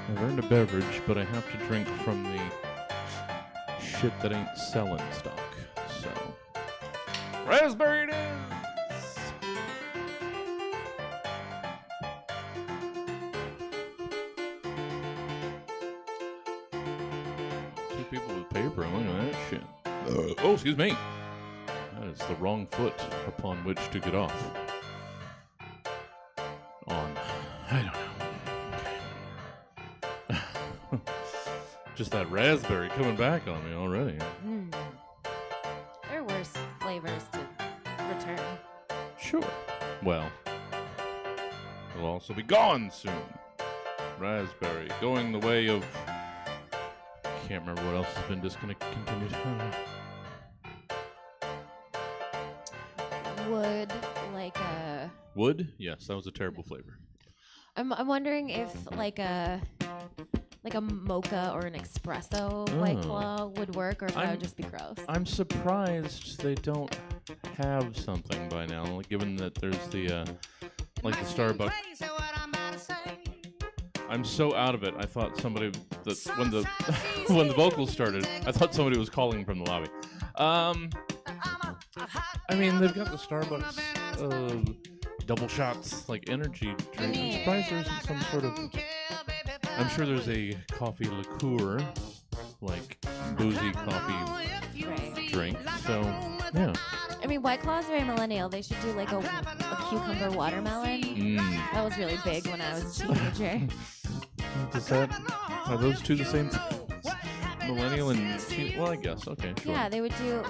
I've earned a beverage, but I have to drink from the shit that ain't selling stock. So, raspberry it is! Two people with paper, look at that shit. Oh, excuse me. That is the wrong foot upon which to get off. I don't know. Just that raspberry coming back on me already. There are worse flavors to return. Sure. Well, it'll also be gone soon. Raspberry going the way of... Can't remember what else has been discontinued. Would like a... Wood? Yes, that was a terrible flavor. I'm wondering if like a mocha or an espresso White Claw would work, or if that would just be gross. I'm surprised they don't have something by now, given that there's the like the Starbucks. I'm so out of it. I thought somebody that when the when the vocals started, I thought somebody was calling from the lobby. I mean, they've got the Starbucks double shots, like energy drink. I'm surprised there isn't some sort of... I'm sure there's a coffee liqueur, like boozy coffee drink. So, yeah. I mean, White Claw's very millennial. They should do like a cucumber watermelon. That was really big when I was a teenager. Are those two the same thing? Millennial and well, I guess. Okay, sure. Yeah, they would do.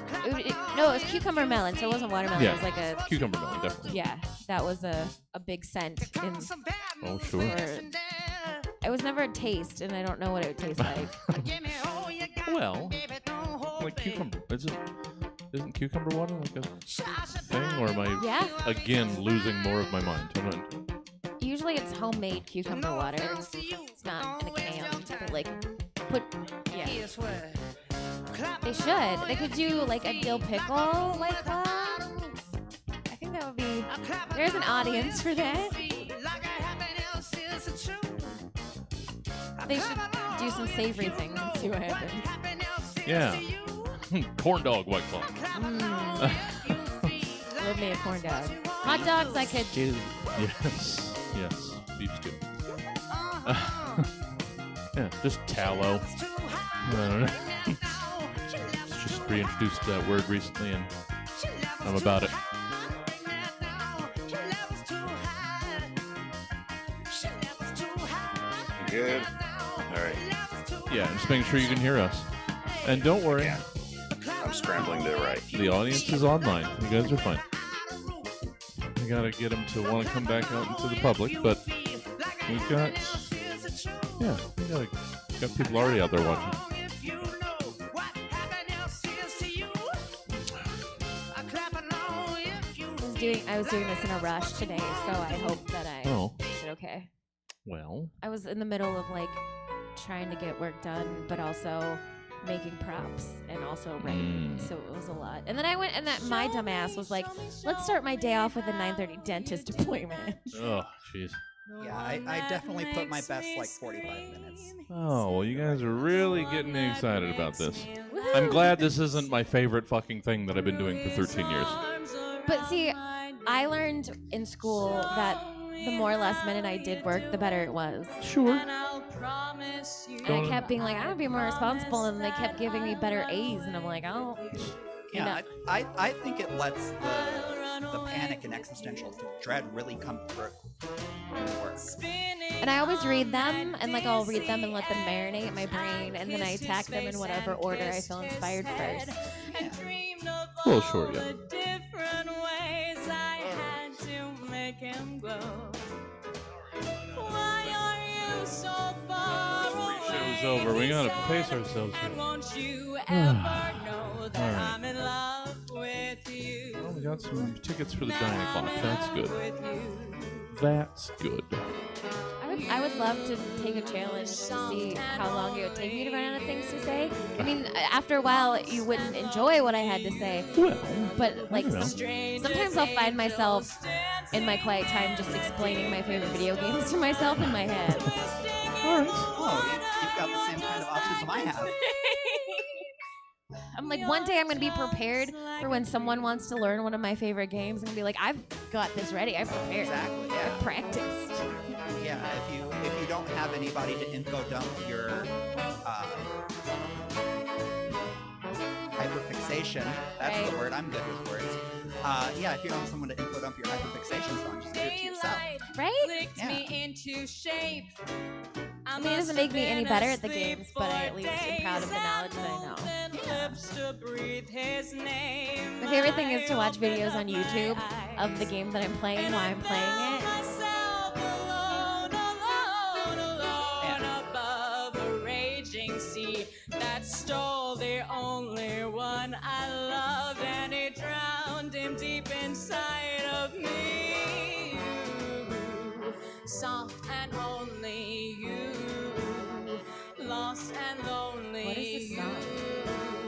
No, it was cucumber melon, so it wasn't watermelon. Yeah, it was like a cucumber melon, definitely. Yeah, that was a big scent. Oh, sure. It was never a taste, and I don't know what it would taste like. Well, like cucumber. Isn't cucumber water like a thing, or am I again losing more of my mind? Usually, it's homemade cucumber water. It's not in a can. But like. They should. They could do like a dill pickle White Claw. I think that would be... There's an audience for that. They should do some savory things and see what happens. Yeah. Corn dog White Claw. Love me a corn dog. Hot dogs I could do. Yes. Beef stew. Yeah, just tallow. I don't know. Just reintroduced that word recently, and I'm about it. You good? All right. Yeah, just making sure you can hear us. And don't worry. Yeah. I'm scrambling to write. The audience is online. You guys are fine. We gotta get them to want to come back out into the public, but we've got... Yeah, we got people already out there watching. I was doing this in a rush today, so I hope that I did okay. Well, I was in the middle of like trying to get work done, but also making props and also writing, so it was a lot. And then I went, and my dumb ass was like, "Let's start my day off with a 9:30 dentist appointment." Oh, jeez. Yeah, I definitely put my best like 45 minutes. Oh, well, you guys are really getting me excited about this. I'm glad this isn't my favorite fucking thing that I've been doing for 13 years. But see, I learned in school that the more last minute I did work, the better it was. Sure. And I kept being like, I would be more responsible, and they kept giving me better A's, and I'm like, oh. Yeah, I think it lets the panic and existential dread really come through in work. And I always read them, and like I'll read them and let them marinate in my brain, and then I attack them in whatever order I feel inspired first. Well, sure, yeah. Show's over. We gotta pace ourselves here. Well, we got some tickets for the Giant Clock. That's good. That's good. I would love to take a challenge to see how long it would take me to run out of things to say. I mean, after a while, you wouldn't enjoy what I had to say. Well, but like sometimes I'll find myself in my quiet time just explaining my favorite video games to myself in my head. All right. Oh, you've got the same kind of autism I have. I'm like, one day I'm gonna be prepared for when someone wants to learn one of my favorite games and be like, I've got this ready. I've prepared. Exactly. I've Yeah. practiced. Yeah. If you don't have anybody to info dump your hyperfixation, that's Right. the word. I'm good with words. Yeah. If you don't have someone to info dump your hyperfixation on, just do it to yourself. Right? Yeah. I mean, it doesn't make me any better at the games, but I at least am proud of the knowledge that I know. My favorite thing is to watch videos on YouTube of the game that I'm playing while I'm playing it. That stole the only one I loved, and it drowned him deep inside of me. You, soft and only you, lost and lonely. What is this song?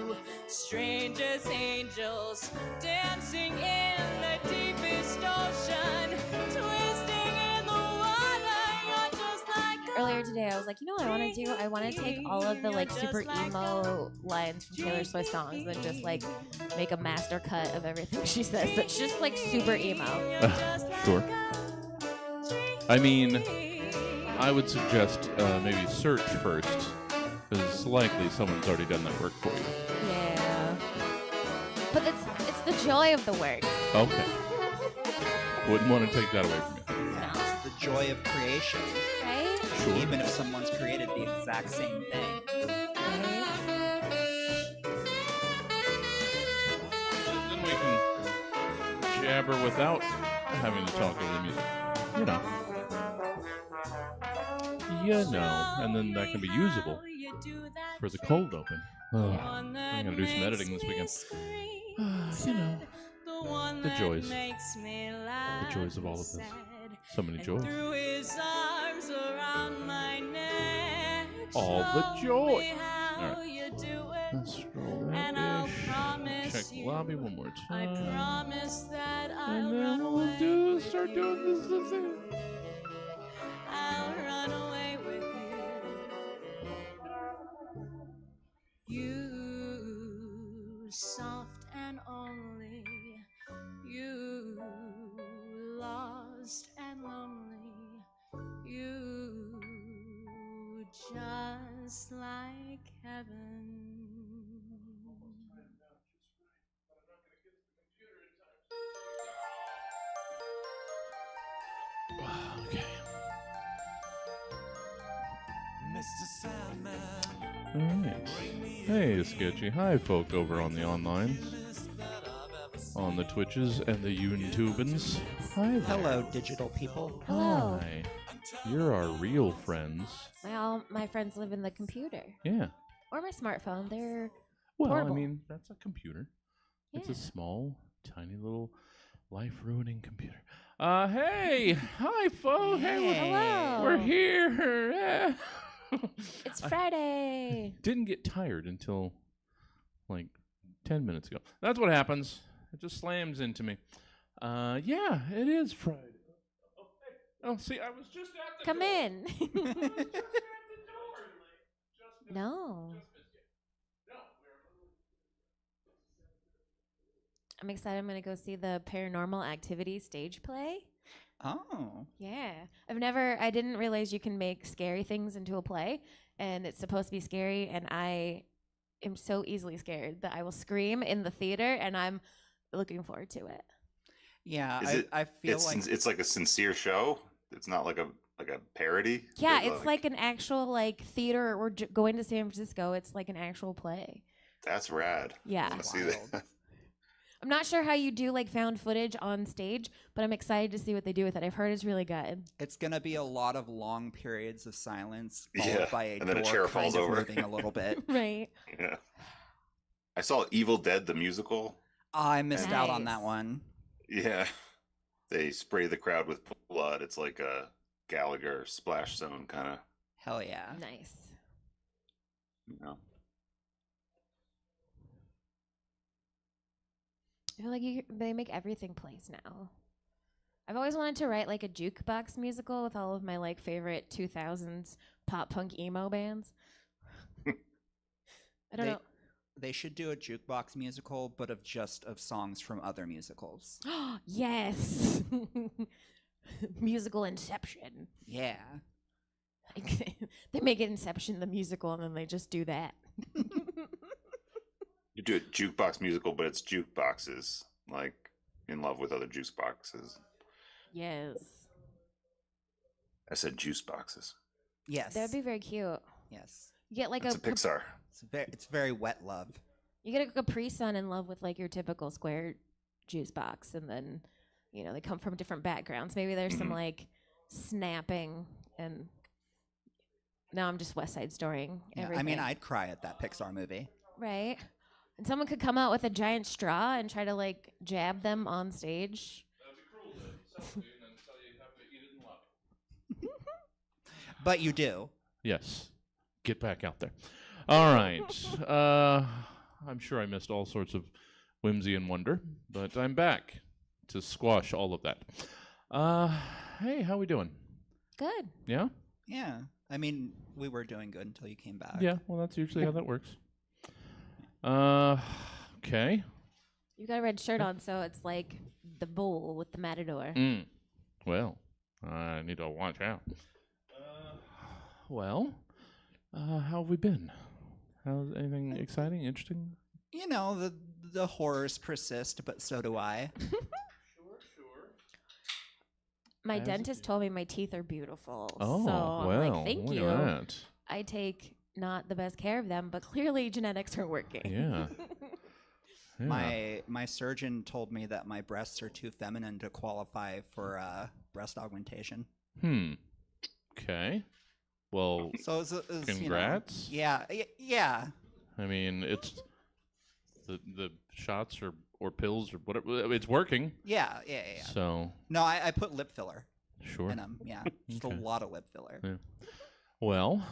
You, strangers, angels, dancing in the deepest ocean, twisting in the water. You're just like Earlier today, I was like, you know what I want to do? I want to take all of the like super emo lines from Taylor Swift songs and just like make a master cut of everything she says. That's just like super emo. Sure. I mean, I would suggest maybe search first, because likely someone's already done that work for you. Yeah. But it's the joy of the work. Okay. Wouldn't want to take that away from you. Yeah, it's the joy of creation. Right? Sure. Even if someone's created the exact same thing. Then we can jabber without having to talk over the music. You know. And then that can be usable for the cold open. I'm gonna do some editing this weekend. You know, the joys of all of this. So many joys. All the joy. All right. Let's roll that dish. Check the lobby one more time. And then we'll start doing this thing. I'll run away with you. You, soft and only. You, lost and lonely. You, just like heaven. Okay. Mr. Sandman. All right. Hey, Sketchy. Hi, folk over on the online, on the Twitches and the YouTubans. Hi there. Hello, digital people. Hello. Hi. You're our real friends. All my friends live in the computer Yeah. or my smartphone. They're Well, portable. I mean, that's a computer. It's a Yeah. small, tiny little life-ruining computer. Hey! Hi, folks! Hey, Hello. we're here! It's Friday. Didn't get tired until, like, 10 minutes ago. That's what happens. It just slams into me. Yeah, it is Friday. Oh, see, I was just at the Come door. in. I was just at the door. Like, just No. I'm excited. I'm going to go see the Paranormal Activity stage play. Oh. Yeah. I didn't realize you can make scary things into a play, and it's supposed to be scary, and I am so easily scared that I will scream in the theater, and I'm looking forward to it. Yeah, Is it- I feel like It's like a sincere show. It's not like a parody. Yeah, There's it's like an actual like theater. We're going to San Francisco. It's like an actual play. That's rad. Yeah. I wanna see that. I'm not sure how you do like found footage on stage, but I'm excited to see what they do with it. I've heard it's really good. it's gonna be a lot of long periods of silence followed Yeah, by a and then a door chair kind falls of over. moving a little bit. Right. Yeah. I saw Evil Dead the musical. I missed out on Nice. that one. Yeah. They spray the crowd with blood. It's like a Gallagher splash zone kind of, Hell yeah. Nice. you know. I feel like they make everything plays now. I've always wanted to write like a jukebox musical with all of my like favorite 2000s pop punk emo bands. I don't know. They should do a jukebox musical, but of songs from other musicals. Yes. Musical Inception. Yeah. Like, they make it Inception the musical and then they just do that. You do a jukebox musical, but it's jukeboxes, like in love with other juice boxes. Yes. I said juice boxes. Yes. That'd be very cute. Yes. You get like It's a Pixar. It's very wet love. You get a Capri Sun in love with like your typical square juice box, and then they come from different backgrounds. Maybe there's some like snapping, and now I'm just West Side Storying Yeah, everything. I mean, I'd cry at that Pixar movie. Right, and someone could come out with a giant straw and try to like jab them on stage. But you do. Yes. Get back out there. All right. I'm sure I missed all sorts of whimsy and wonder, but I'm back to squash all of that. Hey, how we doing? Good. Yeah? Yeah. I mean, we were doing good until you came back. Yeah, well, that's usually how that works. Okay. You got a red shirt on, so it's like the bull with the matador. Well, I need to watch out. Well, how have we been? How's anything exciting, interesting? You know, the horrors persist, but so do I. My As it dentist told me my teeth are beautiful. Oh, so I'm well, like, thank look you. at that. I take not the best care of them, but clearly genetics are working. Yeah. My surgeon told me that my breasts are too feminine to qualify for breast augmentation. Okay. Well, So it's congrats. Yeah. I mean, it's the shots or pills or whatever. It's working. Yeah. So No, I put lip filler sure. in them. Yeah, just Okay. a lot of lip filler. Yeah. Well,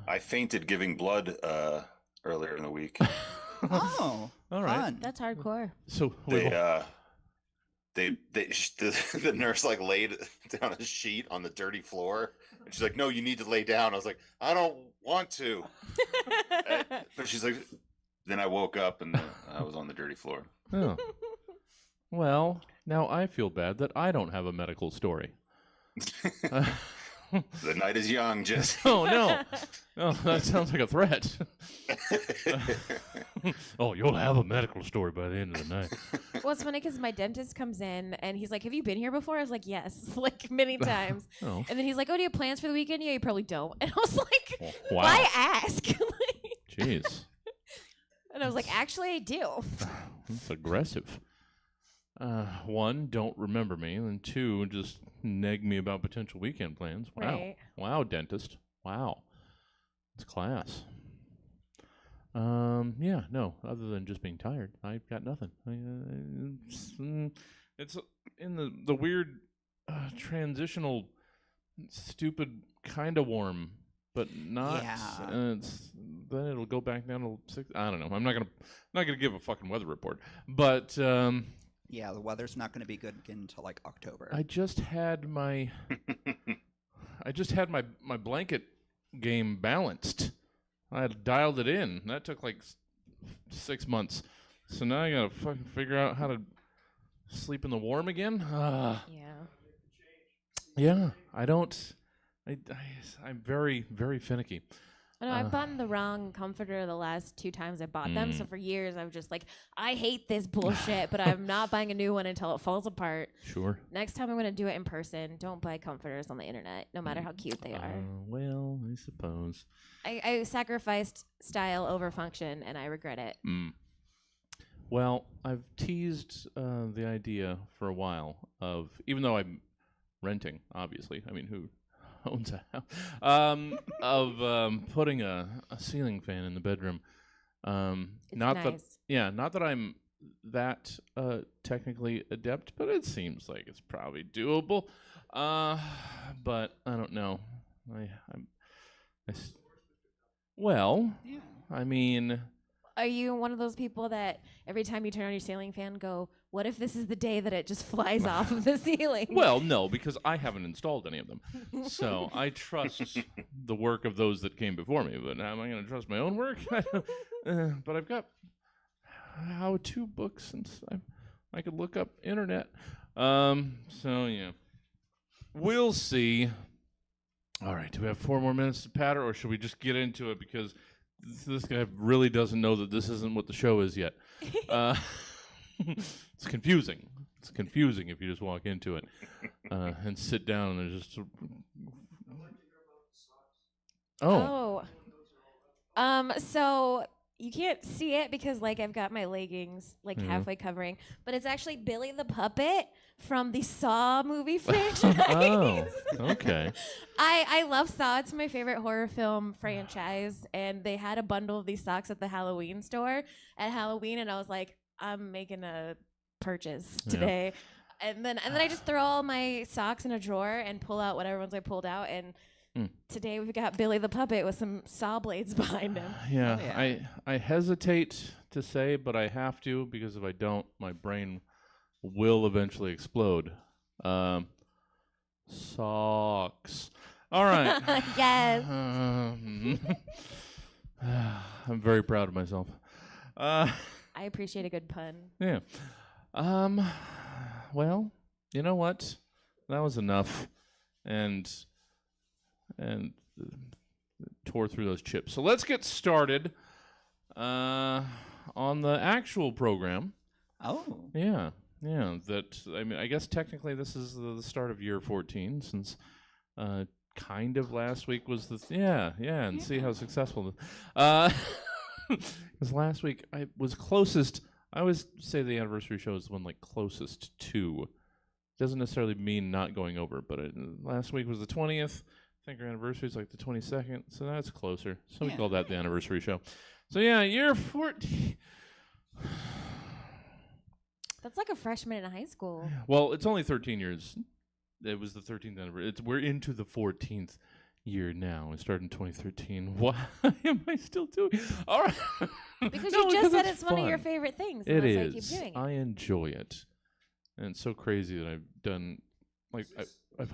I fainted giving blood earlier in the week. Oh, all right. fun. That's hardcore. So The nurse like laid down a sheet on the dirty floor, and she's like, "No, you need to lay down." I was like, "I don't want to," but she's like, then I woke up and I was on the dirty floor. Oh. Well, now I feel bad that I don't have a medical story. The night is young, Jesse. Oh no! Oh, that sounds like a threat. Oh, you'll have a medical story by the end of the night. Well, it's funny because my dentist comes in and he's like, "Have you been here before?" I was like, "Yes," like many times. Oh. And then he's like, "Oh, do you have plans for the weekend?" "Yeah, you probably don't." And I was like, Oh, wow. "Why ask?" Jeez. And I was like, "Actually, I do." That's aggressive. One, don't remember me, and two, just neg me about potential weekend plans. Wow. Right. Wow, dentist. Wow. It's class. Yeah, no, other than just being tired, I've got nothing. It's in the weird transitional stupid kind of warm, but not. Yeah. Then it'll go back down to 6. I don't know. I'm not gonna give a fucking weather report, but Yeah, the weather's not going to be good until like October. I just had my my blanket game balanced. I had dialed it in. That took like 6 months. So now I gotta fucking figure out how to sleep in the warm again. Yeah. Yeah, I'm very, very finicky. I know I've bought the wrong comforter the last 2 times I bought them. So for years I was just like, I hate this bullshit, but I'm not buying a new one until it falls apart. Sure. Next time I'm gonna do it in person. Don't buy comforters on the internet, no matter how cute they are. Well, I suppose. I sacrificed style over function, and I regret it. Well, I've teased the idea for a while of, even though I'm renting, obviously. I mean, who owns a house? Of putting a ceiling fan in the bedroom. It's not nice. not that I'm that technically adept, but it seems like it's probably doable. But I don't know. Well, Yeah. I mean, Are you one of those people that every time you turn on your ceiling fan go, what if this is the day that it just flies off of the ceiling? Well, no, because I haven't installed any of them. So I trust the work of those that came before me. But am I going to trust my own work? But I've got how-to books and stuff. I could look up internet. So, yeah. We'll see. All right, do we have 4 more minutes to patter, or should we just get into it? Because this guy really doesn't know that this isn't what the show is yet. It's confusing. It's confusing if you just walk into it and sit down and there's just... So you can't see it because, like, I've got my leggings, like, halfway covering. But it's actually Billy the Puppet from the Saw movie franchise. Oh, okay. I love Saw. It's my favorite horror film franchise. And they had a bundle of these socks at the Halloween store at Halloween. And I was like, I'm making a purchase today. And then I just throw all my socks in a drawer and pull out whatever ones I pulled out. And today we've got Billy the Puppet with some saw blades behind him. Yeah, Oh, yeah. I hesitate to say, but I have to, because if I don't, my brain will eventually explode. Socks. All right. Yes. I'm very proud of myself. I appreciate a good pun. Yeah. Well, you know what? That was enough. And tore through those chips. So let's get started on the actual program. Oh. Yeah. I guess technically this is the start of year 14, since kind of last week was and see how successful. Because last week I was closest. I always say the anniversary show is the one like closest to. Doesn't necessarily mean not going over, but last week was the 20th. I think our anniversary is like the 22nd, so that's closer. So we call that the anniversary show. So yeah, year 14. That's like a freshman in high school. Well, it's only 13 years. It was the 13th anniversary. We're into the 14th year now. We started in 2013. Why am I still doing? All right. Because No, you just said it's it's one of your fun. favorite things. It and that's why I is. keep doing it. I enjoy it, and it's so crazy that I've done like I've.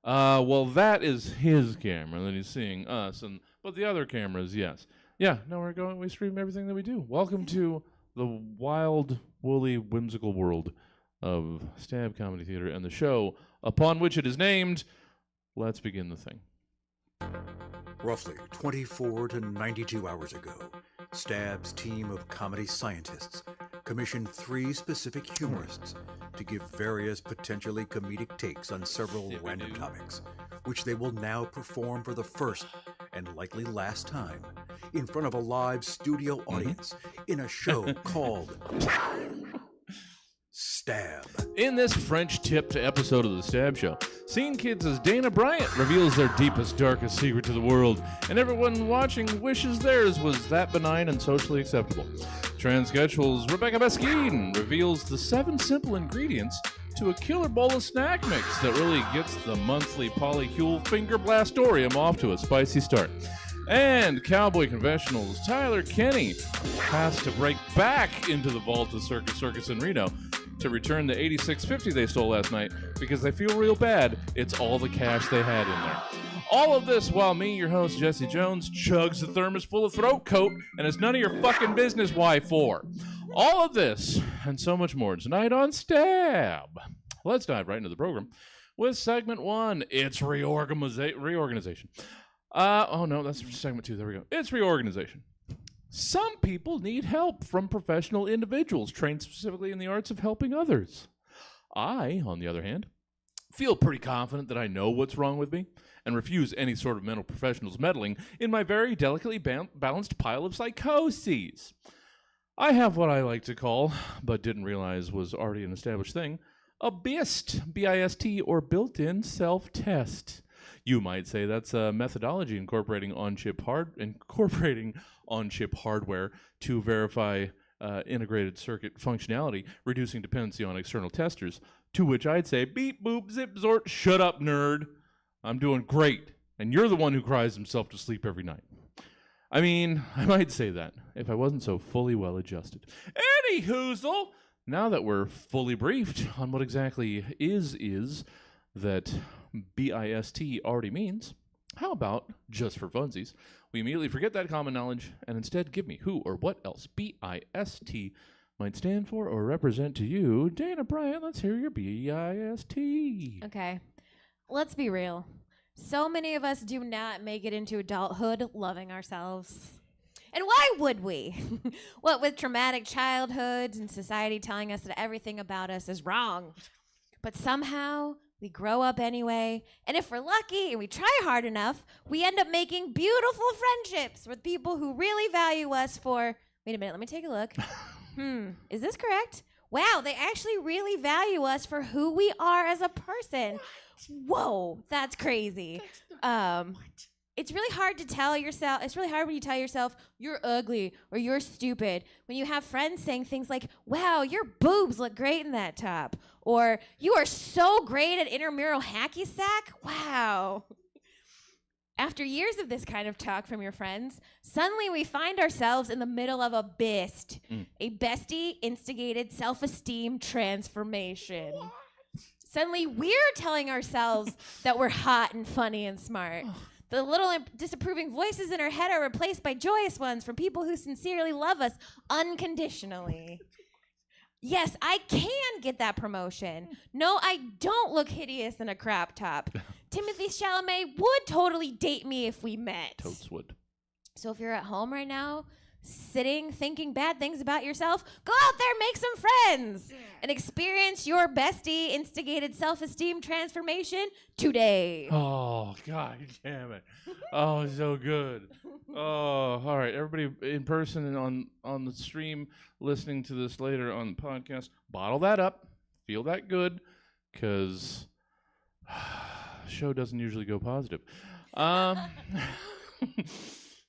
Well, that is his camera that he's seeing us, but the other cameras, yes, yeah. No, we stream everything that we do. Welcome to the wild, woolly, whimsical world of Stab Comedy Theater and the show upon which it is named. Let's begin the thing. Roughly 24 to 92 hours ago, Stab's team of comedy scientists commissioned 3 specific humorists to give various potentially comedic takes on several random topics, which they will now perform for the first and likely last time in front of a live studio audience in a show called Stab. In this French-tipped episode of The Stab Show, Scene Kids' Dana Bryant reveals their deepest, darkest secret to the world, and everyone watching wishes theirs was that benign and socially acceptable. Transsexual's Rebecca Baskin reveals the 7 simple ingredients to a killer bowl of snack mix that really gets the monthly polycule finger blastorium off to a spicy start. And Cowboy Confessionals' Tyler Kenny has to break back into the vault of Circus in Reno to return the $86.50 they stole last night because they feel real bad. It's all the cash they had in there. All of this while me, your host, Jesse Jones, chugs the thermos full of throat coat, and it's none of your fucking business why for. All of this and so much more tonight on Stab. Let's dive right into the program with segment 1. It's reorganization. Oh no, that's segment 2. There we go. It's reorganization. Some people need help from professional individuals trained specifically in the arts of helping others. I, on the other hand, feel pretty confident that I know what's wrong with me and refuse any sort of mental professional's meddling in my very delicately balanced pile of psychoses. I have what I like to call, but didn't realize was already an established thing, a BIST, B-I-S-T, or built-in self-test. You might say that's a methodology incorporating on-chip hardware to verify integrated circuit functionality, reducing dependency on external testers, to which I'd say, beep, boop, zip, zort, shut up, nerd. I'm doing great, and you're the one who cries himself to sleep every night. I mean, I might say that if I wasn't so fully well adjusted. Any hoozle, now that we're fully briefed on what exactly is that BIST already means, how about, just for funsies, we immediately forget that common knowledge and instead give me who or what else BIST might stand for or represent to you. Dana Bryant, let's hear your BIST. Okay, let's be real. So many of us do not make it into adulthood loving ourselves. And why would we? What with traumatic childhoods and society telling us that everything about us is wrong. But somehow we grow up anyway, and if we're lucky and we try hard enough, we end up making beautiful friendships with people who really value us for, wait a minute, let me take a look. Is this correct? Wow, they actually really value us for who we are as a person. Whoa, that's crazy. It's really hard to tell yourself, it's really hard when you tell yourself you're ugly or you're stupid. When you have friends saying things like, wow, your boobs look great in that top. Or you are so great at intramural hacky sack. Wow. After years of this kind of talk from your friends, suddenly we find ourselves in the middle of a BIST, a bestie-instigated self-esteem transformation. Suddenly we're telling ourselves that we're hot and funny and smart. The little disapproving voices in our head are replaced by joyous ones from people who sincerely love us unconditionally. Yes, I can get that promotion. No, I don't look hideous in a crop top. Timothy Chalamet would totally date me if we met. Totes would. So if you're at home right now, sitting, thinking bad things about yourself, go out there, make some friends, and experience your bestie instigated self-esteem transformation today. Oh, God damn it. Oh, so good. Oh, all right. Everybody in person and on the stream listening to this later on the podcast, bottle that up. Feel that good, because show doesn't usually go positive.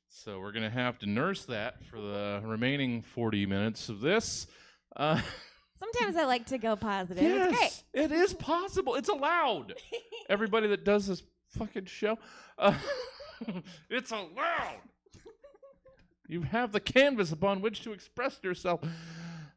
So we're going to have to nurse that for the remaining 40 minutes of this. Sometimes I like to go positive. Yes, It's great. it is possible. It's allowed. Everybody that does this fucking show, it's allowed. You have the canvas upon which to express yourself.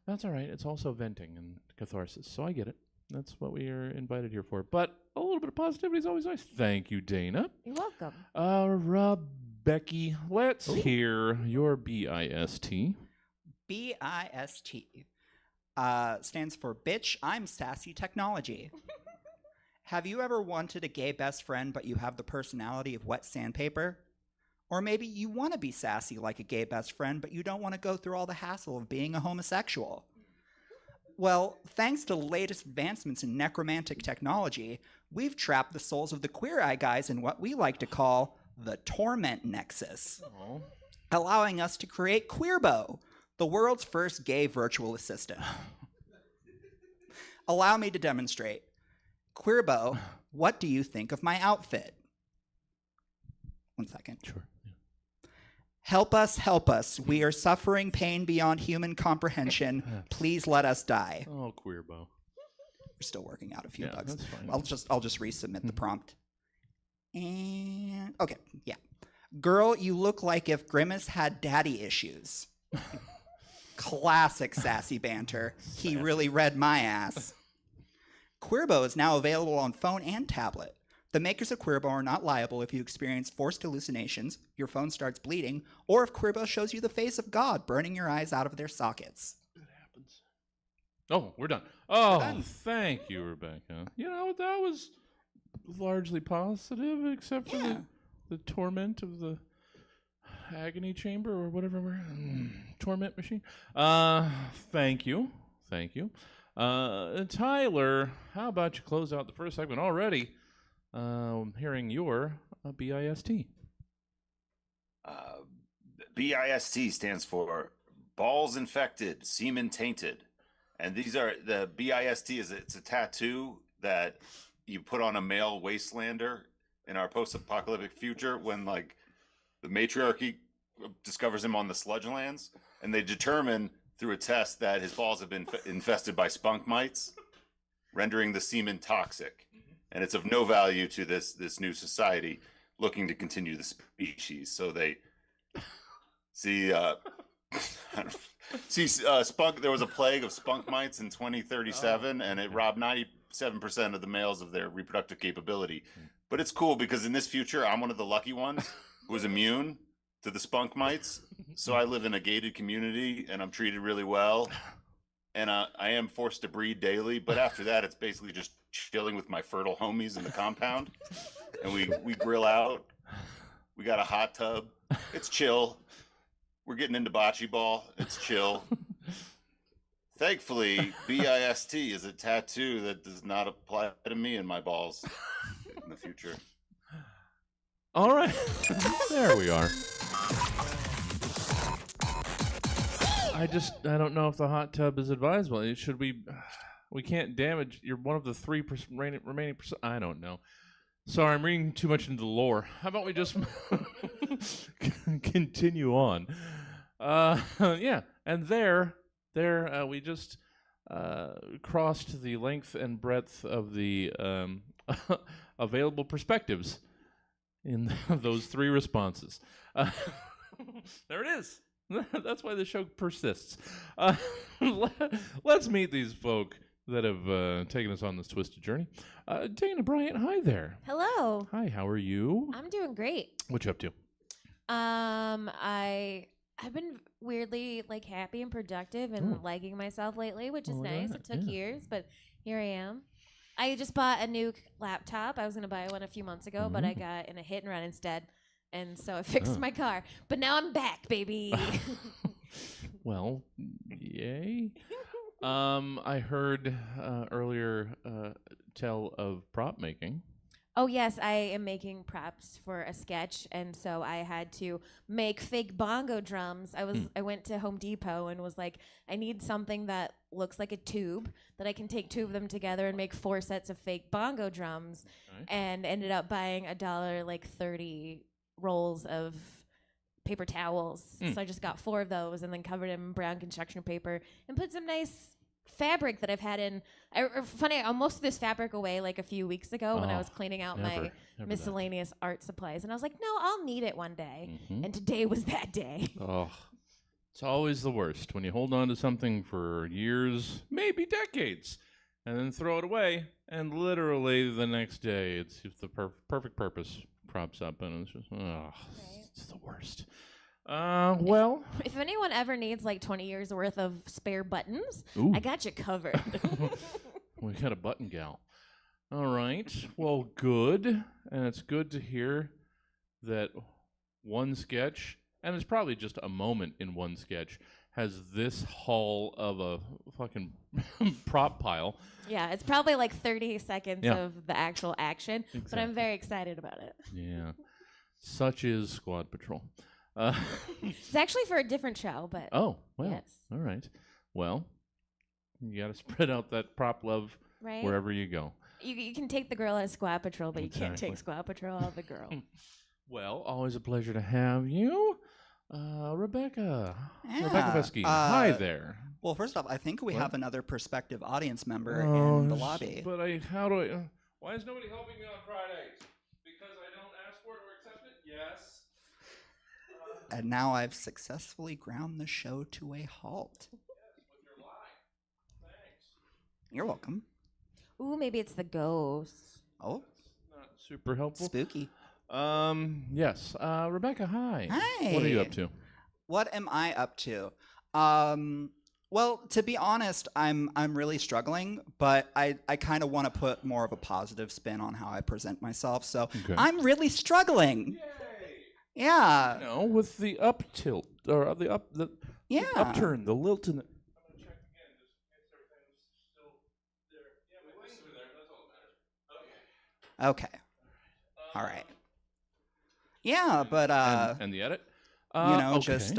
That's all right. It's also venting and catharsis, so I get it. That's what we are invited here for. But a little bit of positivity is always nice. Thank you, Dana. You're welcome. Becky, let's hear your BIST. BIST stands for Bitch, I'm Sassy Technology. Have you ever wanted a gay best friend, but you have the personality of wet sandpaper? Or maybe you want to be sassy like a gay best friend, but you don't want to go through all the hassle of being a homosexual. Well, thanks to the latest advancements in necromantic technology, we've trapped the souls of the Queer Eye guys in what we like to call the Torment Nexus, allowing us to create Queerbo, the world's first gay virtual assistant. Allow me to demonstrate. Queerbo, what do you think of my outfit? 1 second. Sure. Help us. We are suffering pain beyond human comprehension. Please let us die. Oh, Queerbo. We're still working out a few Yeah, bugs. that's fine. I'll just resubmit the prompt. And okay, yeah. Girl, you look like if Grimace had daddy issues. Classic sassy banter. He really read my ass. Queerbo is now available on phone and tablet. The makers of Queerbo are not liable if you experience forced hallucinations, your phone starts bleeding, or if Queerbo shows you the face of God burning your eyes out of their sockets. It happens. Oh, we're done. Oh, done. Thank you, Rebecca. You know, that was largely positive, except for the torment of the agony chamber or whatever we're torment machine. Thank you. Tyler, how about you close out the first segment already? Hearing your BIST. BIST stands for balls infected, semen tainted. And these are the BIST it's a tattoo that you put on a male wastelander in our post-apocalyptic future when like the matriarchy discovers him on the sludge lands, and they determine through a test that his balls have been infested by spunk mites, rendering the semen toxic. And it's of no value to this new society looking to continue the species. So they See, spunk. There was a plague of skunk mites in 2037, and it robbed 97% of the males of their reproductive capability. But it's cool because in this future, I'm one of the lucky ones who is immune to the skunk mites. So I live in a gated community, and I'm treated really well. And I am forced to breed daily. But after that, it's basically just chilling with my fertile homies in the compound, and we grill out. We got a hot tub. It's chill. We're getting into bocce ball. It's chill. Thankfully, BIST is a tattoo that does not apply to me and my balls in the future. All right. There we are. I don't know if the hot tub is advisable. Should we can't damage. You're one of the 3 remaining percent. I don't know. Sorry, I'm reading too much into the lore. How about we just continue on? Yeah, and there we just crossed the length and breadth of the available perspectives in those 3 responses. There it is. That's why the show persists. Let's meet these folk that have taken us on this twisted journey. Dana Bryant, hi there. Hello. Hi, how are you? I'm doing great. What you up to? I've been weirdly like happy and productive and liking myself lately, which is Well, nice. that, It took yeah. years, but here I am. I just bought a new laptop. I was gonna buy one a few months ago, but I got in a hit and run instead, and so I fixed my car. But now I'm back, baby. Well, yay. I heard earlier tell of prop making. Oh yes, I am making props for a sketch, and so I had to make fake bongo drums. I went to Home Depot and was like, I need something that looks like a tube that I can take 2 of them together and make 4 sets of fake bongo drums, and ended up buying $1.30 rolls of paper towels. So I just got 4 of those and then covered them in brown construction paper and put some nice fabric that I've had in. Funny, I almost threw this fabric away like a few weeks ago when I was cleaning out my miscellaneous art supplies, and I was like, no, I'll need it one day. And today was that day. Oh, it's always the worst when you hold on to something for years, maybe decades, and then throw it away, and literally the next day it's the perfect purpose props up, and it's just it's the worst. Well, If anyone ever needs like 20 years worth of spare buttons, Ooh. I got you covered. we got a button gal. All right. Well, good. And it's good to hear that one sketch, and it's probably just a moment in one sketch, has this haul of a fucking prop pile. Yeah, it's probably like 30 seconds Yeah. of the actual action, but Exactly. I'm very excited about it. Yeah. Such is Squad Patrol. It's actually for a different show, but Oh, well. yes. All right. Well, you got to spread out that prop love Right? wherever you go. You can take the girl out of Squad Patrol, but you can't Exactly. take Squad Patrol out of the girl. Well, always a pleasure to have you. Rebecca. Yeah, Rebecca Vesky. Hi there. Well, first off, I think we What? have another prospective audience member Oh, in the lobby. But why is nobody helping me on Fridays? Because I don't ask for it or accept it? Yes. And now I've successfully ground the show to a halt. You're welcome. Ooh, maybe it's the ghost. Oh, Not super helpful. spooky. Yes. Rebecca, hi. Hi. What are you up to? What am I up to? Well, to be honest, I'm really struggling, but I kind of want to put more of a positive spin on how I present myself. So Okay. I'm really struggling. Yeah. No, with the up tilt or the Yeah. upturn, the lilt in it. Okay. All right. Yeah, but And the edit. okay. just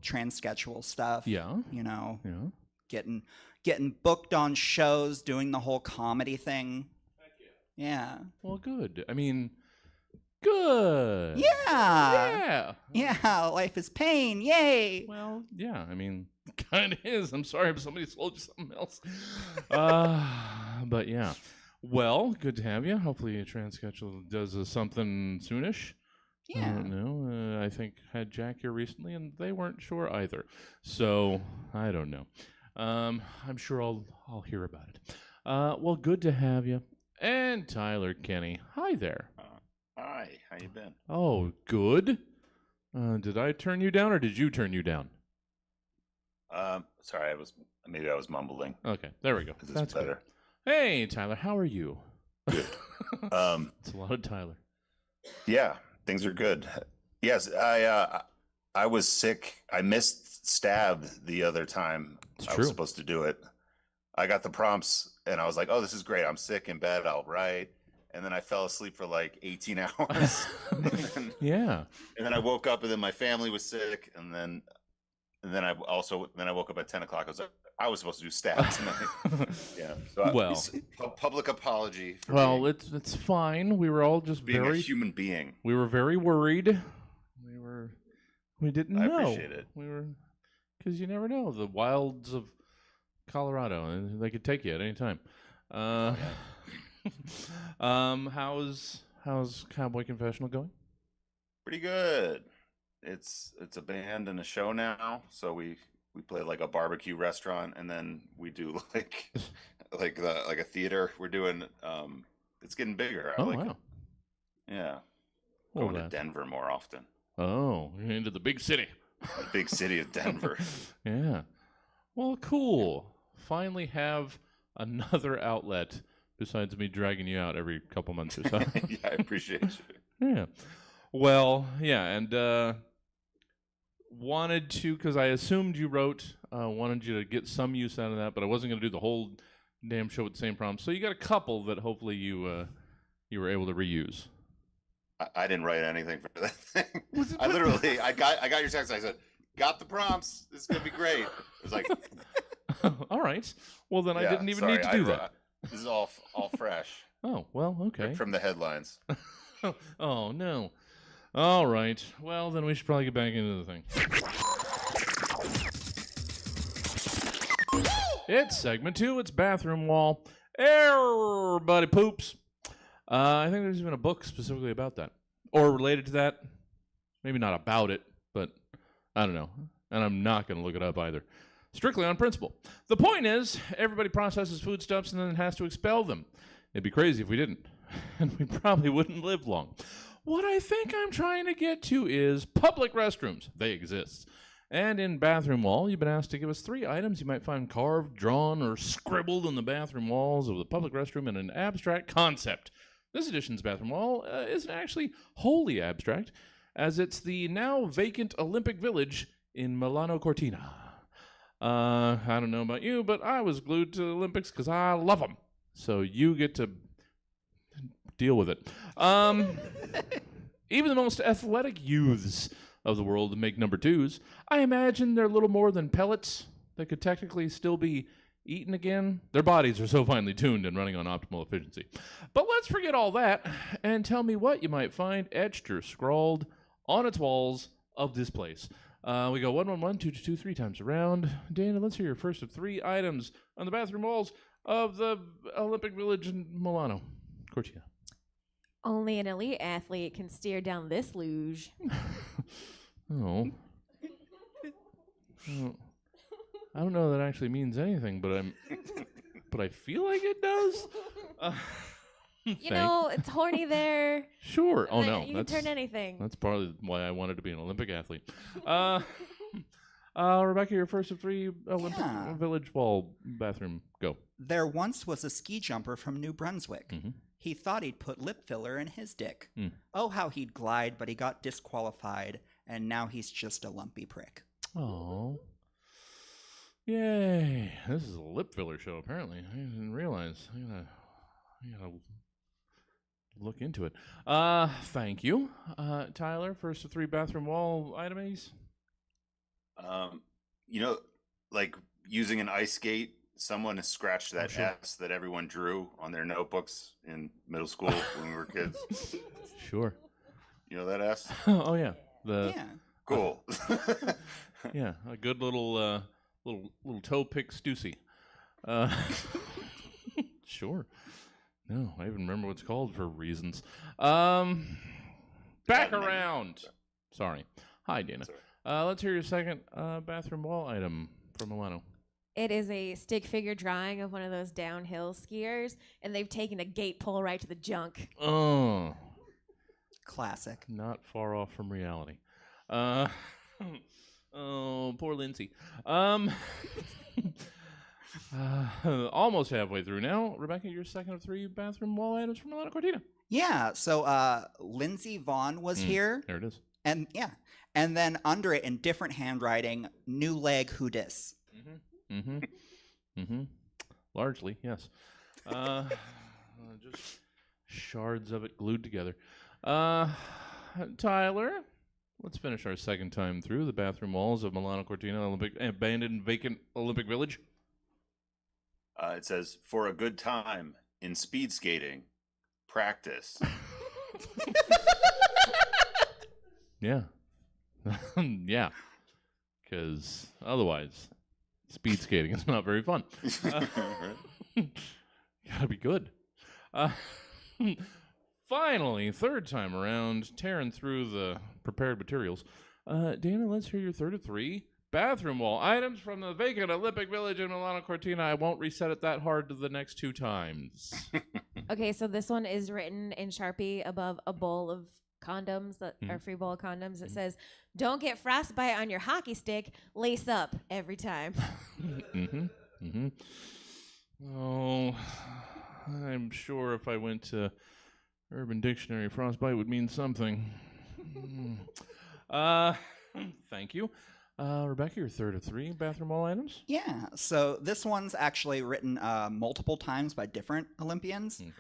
trans-sketchual stuff. yeah, Yeah. yeah. Getting booked on shows, doing the whole comedy thing. Yeah. Well, good. I mean, good. Yeah. Yeah. Yeah. Life is pain. Yay. Well, yeah. I mean, kind of is. I'm sorry if somebody sold you something else. But yeah. Well, good to have you. Hopefully, Transsketchual does something soonish. I Yeah. don't know. I think had Jack here recently, and they weren't sure either. So I don't know. I'm sure I'll hear about it. Well, good to have you. And Tyler Kenny. Hi there. Hi, how you been? Oh, good. Did I turn you down, or did you turn you down? Sorry, I was mumbling. Okay, there we go. Is this That's good. better? Hey, Tyler, how are you? Good. It's a lot of Tyler. Yeah, things are good. Yes, I was sick. I missed Stab the other time. It's I true. was supposed to do it. I got the prompts and I was like, "Oh, this is great. I'm sick in bed. I'll write." And then I fell asleep for like 18 hours. Yeah. And then I woke up, and then my family was sick, and then I woke up at 10 o'clock. I was supposed to do Stab tonight. Yeah. So Well. Public apology. For Well, being, it's fine. We were all just being a very human being. we were very worried. We didn't I know. appreciate it. We were because you never know the wilds of Colorado, and they could take you at any time. How's Cowboy Confessional going? Pretty good. It's a band and a show now, so we play like a barbecue restaurant, and then we do like a theater. We're doing it's getting bigger. I Oh like wow. it. Yeah. Well, Going to that- Denver more often. Oh, you're into the big city. The big city of Denver. Yeah. Well, cool. Finally have another outlet besides me dragging you out every couple months or so. Yeah, I appreciate you. Yeah. Well, yeah, and wanted to, because I assumed you wrote, wanted you to get some use out of that, but I wasn't going to do the whole damn show with the same prompts. So you got a couple that hopefully you were able to reuse. I didn't write anything for that thing. I got your text. I said, "Got the prompts. This is gonna be great." It was like, All right. Well, then I yeah, didn't even sorry, need to do that. This is all fresh Oh, well, okay. from the headlines. Oh, no. All right. Well, then we should probably get back into the thing. It's segment 2. It's Bathroom Wall. Everybody poops. I think there's even a book specifically about that. Or related to that. Maybe not about it, but I don't know. And I'm not going to look it up either. Strictly on principle. The point is, everybody processes foodstuffs and then has to expel them. It'd be crazy if we didn't. And we probably wouldn't live long. What I think I'm trying to get to is public restrooms. They exist. And in Bathroom Wall, you've been asked to give us 3 items you might find carved, drawn, or scribbled on the bathroom walls of the public restroom in an abstract concept. This edition's Bathroom Wall isn't actually wholly abstract, as it's the now vacant Olympic Village in Milano Cortina. I don't know about you, but I was glued to the Olympics because I love them. So you get to deal with it. Even the most athletic youths of the world make number 2s. I imagine they're little more than pellets that could technically still be eaten again. Their bodies are so finely tuned and running on optimal efficiency. But let's forget all that and tell me what you might find etched or scrawled on its walls of this place. We go 1, 1, 1, 2, 2, 2, 3 times around. Dana, let's hear your first of 3 items on the bathroom walls of the Olympic Village in Milano Cortina. Only an elite athlete can steer down this luge. Oh. Well, I don't know that actually means anything, but I feel like it does. You know, it's horny there. Sure. Oh no, You can turn anything. That's partly why I wanted to be an Olympic athlete. Rebecca, your first of 3 Olympic Yeah. Village Wall bathroom. Go. There once was a ski jumper from New Brunswick. Mhm. He thought he'd put lip filler in his dick. Mm. Oh, how he'd glide, but he got disqualified, and now he's just a lumpy prick. Oh. Yay. This is a lip filler show, apparently. I didn't realize. I gotta look into it. Thank you. Tyler, first of 3 bathroom wall items. Like using an ice skate, someone has scratched that sure. S that everyone drew on their notebooks in middle school when we were kids. Sure. You know that S? Oh yeah. The Yeah. Cool. yeah, a good little toe pick Stussy. Sure. No, I even remember what it's called for reasons. Back Yeah, no, around. Sorry. Hi, Dana. That's all right. Let's hear your second bathroom wall item from Milano. It is a stick figure drawing of one of those downhill skiers, and they've taken a gate pole right to the junk. Oh, Classic. not far off from reality. Oh, poor Lindsay. Almost halfway through now. Rebecca, your second of three bathroom wall items from Milano Cortina. Yeah, so Lindsay Vaughn was here, There it is. and and then under it in different handwriting, new leg who dis. Mm-hmm. Mm-hmm. Largely, yes. Just shards of it glued together. Tyler, let's finish our second time through the bathroom walls of Milano Cortina abandoned vacant Olympic Village. It says, for a good time in speed skating, practice. Yeah. Yeah. Because otherwise, speed skating is not very fun. Gotta be good. Finally, third time around, tearing through the prepared materials. Dana, let's hear your third of three bathroom wall items from the vacant Olympic Village in Milano Cortina. I won't reset it that hard to the next two times. Okay, so this one is written in Sharpie above a bowl of condoms that are free bowl of condoms. It says, "Don't get frostbite on your hockey stick. Lace up every time." Mm-hmm. Mm-hmm. Oh, I'm sure if I went to Urban Dictionary, frostbite would mean something. Thank you. Rebecca, your third of three bathroom wall items. Yeah, so this one's actually written multiple times by different Olympians. Okay.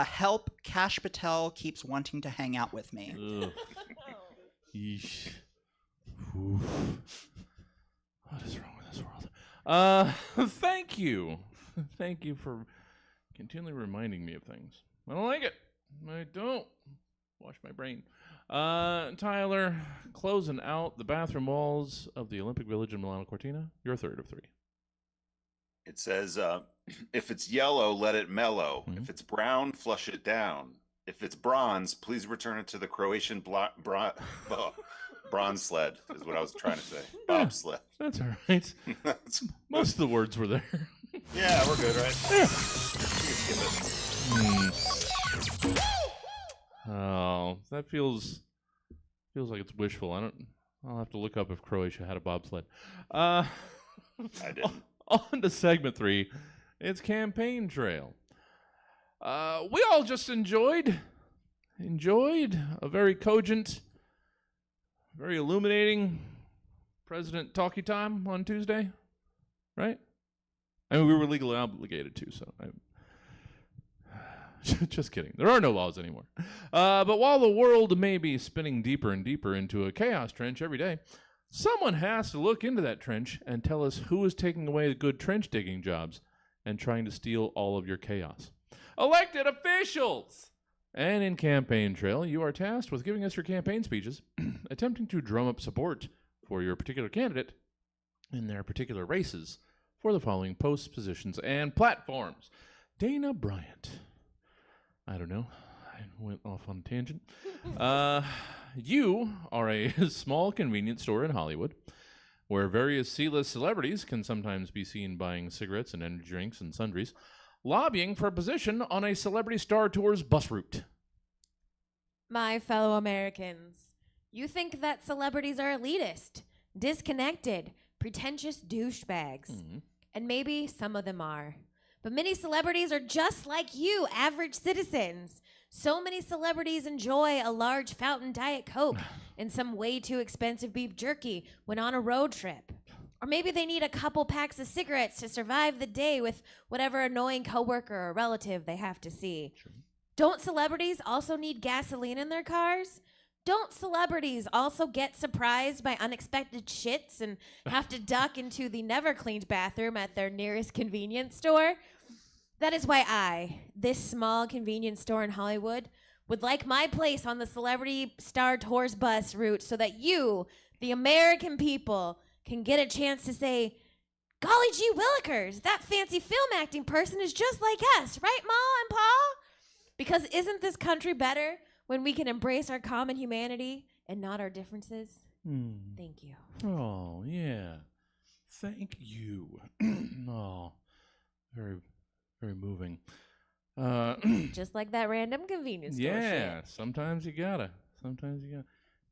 Help, Kash Patel keeps wanting to hang out with me. Ugh. Yeesh. Oof. What is wrong with this world? Thank you. Thank you for continually reminding me of things. I don't like it. I don't. Wash my brain. Tyler, closing out the bathroom walls of the Olympic Village in Milano Cortina, your third of three. It says, if it's yellow, let it mellow. Mhm. If it's brown, flush it down. If it's bronze, please return it to the Croatian bronze sled, is what I was trying to say. Bobsled. That's all right. Most of the words were there. Yeah, we're good, right? Yeah. You can skip it. Oh, that feels like it's wishful. I'll have to look up if Croatia had a bobsled. I didn't. On to segment 3. It's campaign trail. We all just enjoyed a very cogent, very illuminating President talkie time on Tuesday, right? I mean, we were legally obligated to, so just kidding. There are no laws anymore. But while the world may be spinning deeper and deeper into a chaos trench every day, someone has to look into that trench and tell us who is taking away the good trench digging jobs and trying to steal all of your chaos. Elected officials! And in Campaign Trail, you are tasked with giving us your campaign speeches, attempting to drum up support for your particular candidate in their particular races for the following posts, positions, and platforms. Dana Bryant. I don't know. I went off on a tangent. You are a small convenience store in Hollywood where various C-list celebrities can sometimes be seen buying cigarettes and energy drinks and sundries, lobbying for a position on a Celebrity Star Tours bus route. My fellow Americans, you think that celebrities are elitist, disconnected, pretentious douchebags. And maybe some of them are. But many celebrities are just like you, average citizens. So many celebrities enjoy a large fountain Diet Coke and some way too expensive beef jerky when on a road trip. Or maybe they need a couple packs of cigarettes to survive the day with whatever annoying coworker or relative they have to see. Sure. Don't celebrities also need gasoline in their cars? Don't celebrities also get surprised by unexpected shits and have to duck into the never-cleaned bathroom at their nearest convenience store? That is why I, this small convenience store in Hollywood, would like my place on the Celebrity Star Tours bus route so that you, the American people, can get a chance to say, "Golly gee willikers, that fancy film acting person is just like us, right, Ma and Pa?" Because isn't this country better when we can embrace our common humanity and not our differences. Thank you. Oh, yeah. Thank you. Oh, very, very moving. Just like that random convenience store Yeah, shit. sometimes you gotta.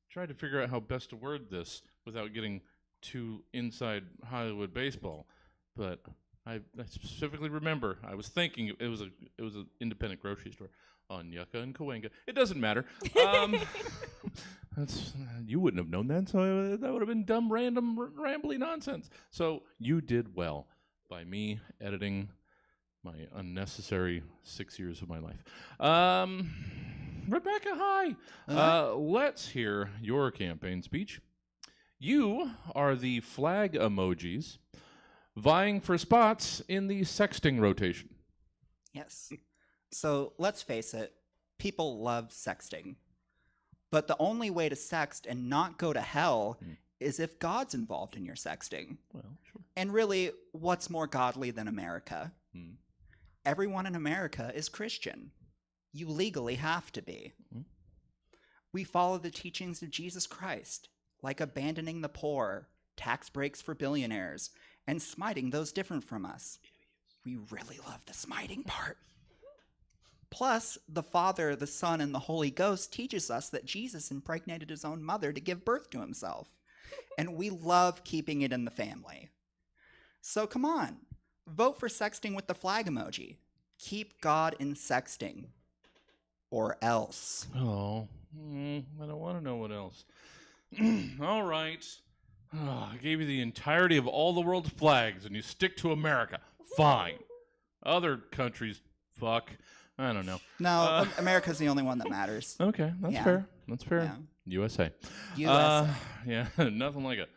Tried to figure out how best to word this without getting too inside Hollywood baseball, but I specifically remember I was thinking it was an independent grocery store on Yucca and Cahuenga. It doesn't matter. You wouldn't have known that, so that would have been dumb, random, rambly nonsense. So you did well by me editing my unnecessary 6 years of my life. Rebecca, hi. Let's hear your campaign speech. You are the flag emojis vying for spots in the sexting rotation. Yes. So let's face it, people love sexting. But the only way to sext and not go to hell is if God's involved in your sexting. Well, sure. And really, what's more godly than America? Hmm. Everyone in America is Christian. You legally have to be. We follow the teachings of Jesus Christ, like abandoning the poor, tax breaks for billionaires, and smiting those different from us. We really love the smiting part. Plus, the Father, the Son, and the Holy Ghost teaches us that Jesus impregnated his own mother to give birth to himself. And we love keeping it in the family. So come on, vote for sexting with the flag emoji. Keep God in sexting. Or else. Oh, I don't want to know what else. All right. I gave you the entirety of all the world's flags, and you stick to America. Fine. Other countries, fuck. I don't know. No, America's the only one that matters. Okay, that's Yeah. fair. That's fair. Yeah. USA. USA. Yeah, nothing like it.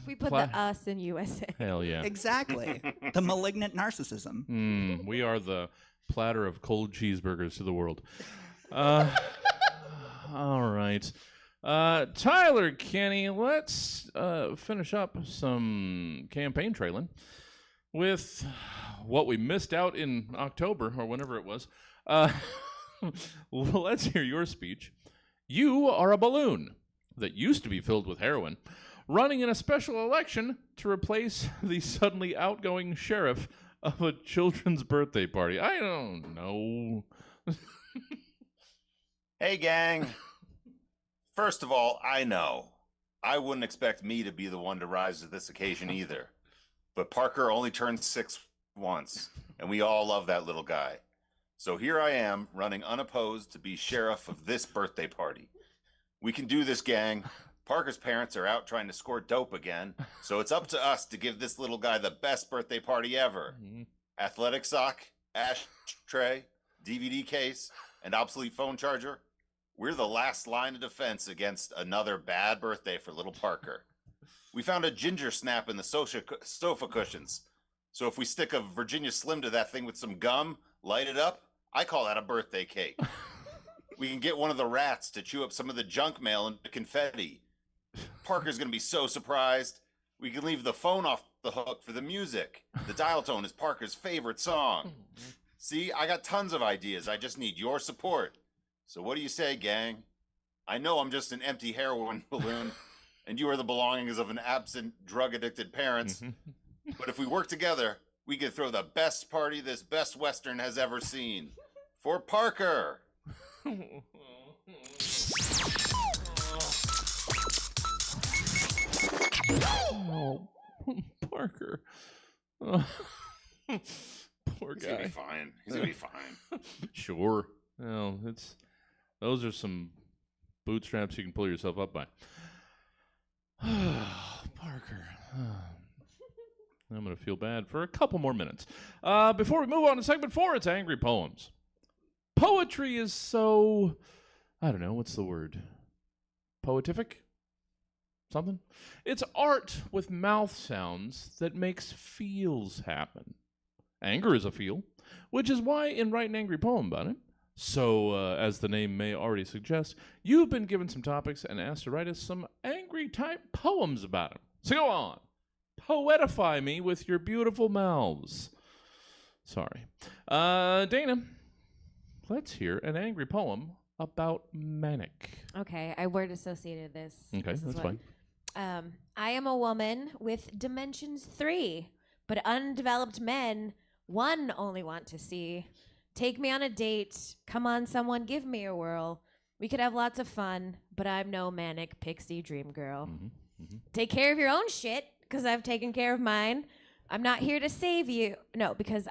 We put Pla- the us in USA. Hell yeah. Exactly. The malignant narcissism. We are the platter of cold cheeseburgers to the world. All right. Tyler, Kenny, let's finish up some campaign trailing with what we missed out in October or whenever it was. Let's hear your speech. You are a balloon that used to be filled with heroin, running in a special election to replace the suddenly outgoing sheriff of a children's birthday party. I don't know. Hey, gang. First of all, I know. I wouldn't expect me to be the one to rise to this occasion either. But Parker only turned 6 once, and we all love that little guy. So here I am, running unopposed to be sheriff of this birthday party. We can do this, gang. Parker's parents are out trying to score dope again, so it's up to us to give this little guy the best birthday party ever. Athletic sock, ashtray, DVD case, and obsolete phone charger. We're the last line of defense against another bad birthday for little Parker. We found a ginger snap in the sofa cushions. So if we stick a Virginia Slim to that thing with some gum, light it up, I call that a birthday cake. We can get one of the rats to chew up some of the junk mail and confetti. Parker's going to be so surprised. We can leave the phone off the hook for the music. The dial tone is Parker's favorite song. See, I got tons of ideas. I just need your support. So what do you say, gang? I know I'm just an empty heroin balloon, and you are the belongings of an absent, drug-addicted parents. But if we work together, we can throw the best party this Best Western has ever seen. For Parker! Oh, Parker. Oh, poor He's gonna guy. be fine. He's gonna be fine. Sure. Well, those are some bootstraps you can pull yourself up by. Parker. I'm going to feel bad for a couple more minutes. Before we move on to segment 4, it's Angry Poems. Poetry is so, I don't know, what's the word? Poetific? Something? It's art with mouth sounds that makes feels happen. Anger is a feel, which is why in Write an Angry Poem about it. So, as the name may already suggest, you've been given some topics and asked to write us some angry-type poems about them. So go on. Poetify me with your beautiful mouths. Sorry. Dana, let's hear an angry poem about manic? Okay, I word associated this. Okay, This is that's what- fine. I am a woman with dimensions 3, but undeveloped men, 1 only want to see. Take me on a date. Come on, someone, give me a whirl. We could have lots of fun, but I'm no manic pixie dream girl. Take care of your own shit, because I've taken care of mine. I'm not here to save you. No, because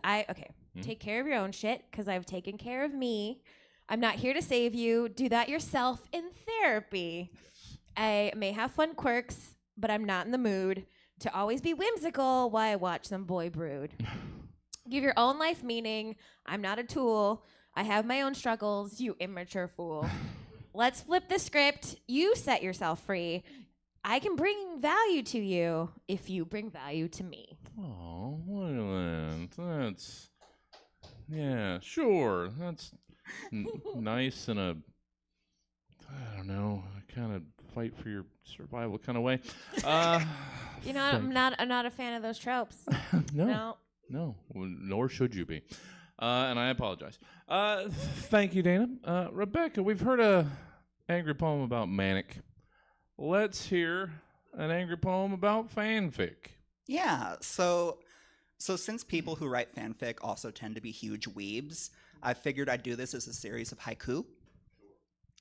Take care of your own shit, because I've taken care of me. I'm not here to save you. Do that yourself in therapy. I may have fun quirks, but I'm not in the mood to always be whimsical while I watch some boy brood. Give your own life meaning. I'm not a tool. I have my own struggles, you immature fool. Let's flip the script. You set yourself free. I can bring value to you if you bring value to me. Oh, look at that. That's, yeah, sure. That's nice in a, I don't know, kind of fight for your survival kind of way. You know, I'm not a fan of those tropes. No, nor should you be. And I apologize. Thank you, Dana. Rebecca, we've heard a angry poem about manic. Let's hear an angry poem about fanfic. Yeah, so since people who write fanfic also tend to be huge weebs, I figured I'd do this as a series of haiku.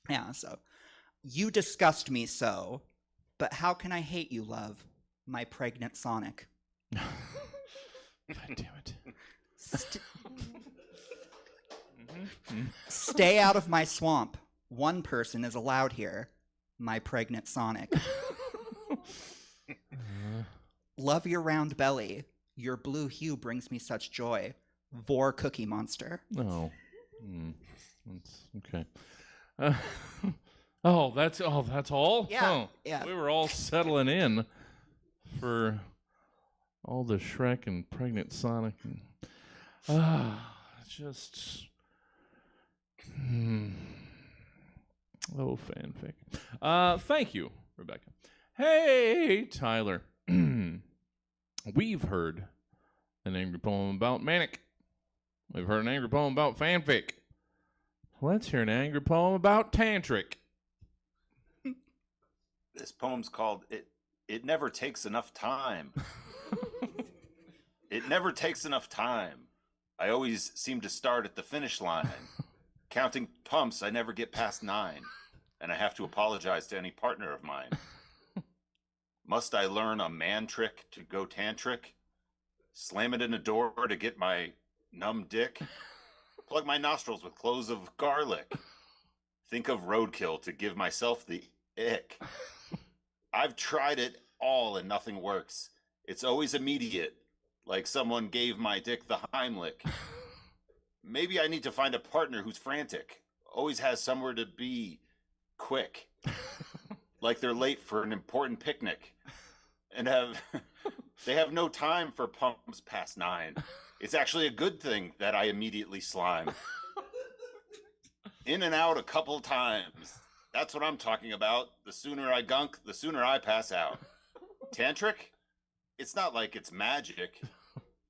Yeah, so. You disgust me so, but how can I hate you, love, my pregnant Sonic? God damn it. Stay out of my swamp. One person is allowed here, my pregnant Sonic. Love your round belly. Your blue hue brings me such joy. Vor Cookie Monster. No. That's okay. That's all? Yeah, Oh, yeah. We were all settling in for all the Shrek and pregnant Sonic. And, just... Oh, fanfic. Thank you, Rebecca. Hey, Tyler. We've heard an angry poem about manic. We've heard an angry poem about fanfic. Let's hear an angry poem about tantric. This poem's called It Never Takes Enough Time. It never takes enough time. I always seem to start at the finish line. Counting pumps, I never get past 9. And I have to apologize to any partner of mine. Must I learn a man trick to go tantric? Slam it in a door to get my numb dick? Plug my nostrils with cloves of garlic? Think of roadkill to give myself the ick? I've tried it all and nothing works. It's always immediate, like someone gave my dick the Heimlich. Maybe I need to find a partner who's frantic, always has somewhere to be quick, like they're late for an important picnic, and they have no time for pumps past 9. It's actually a good thing that I immediately slime. In and out a couple times. That's what I'm talking about. The sooner I gunk, the sooner I pass out. Tantric? It's not like it's magic.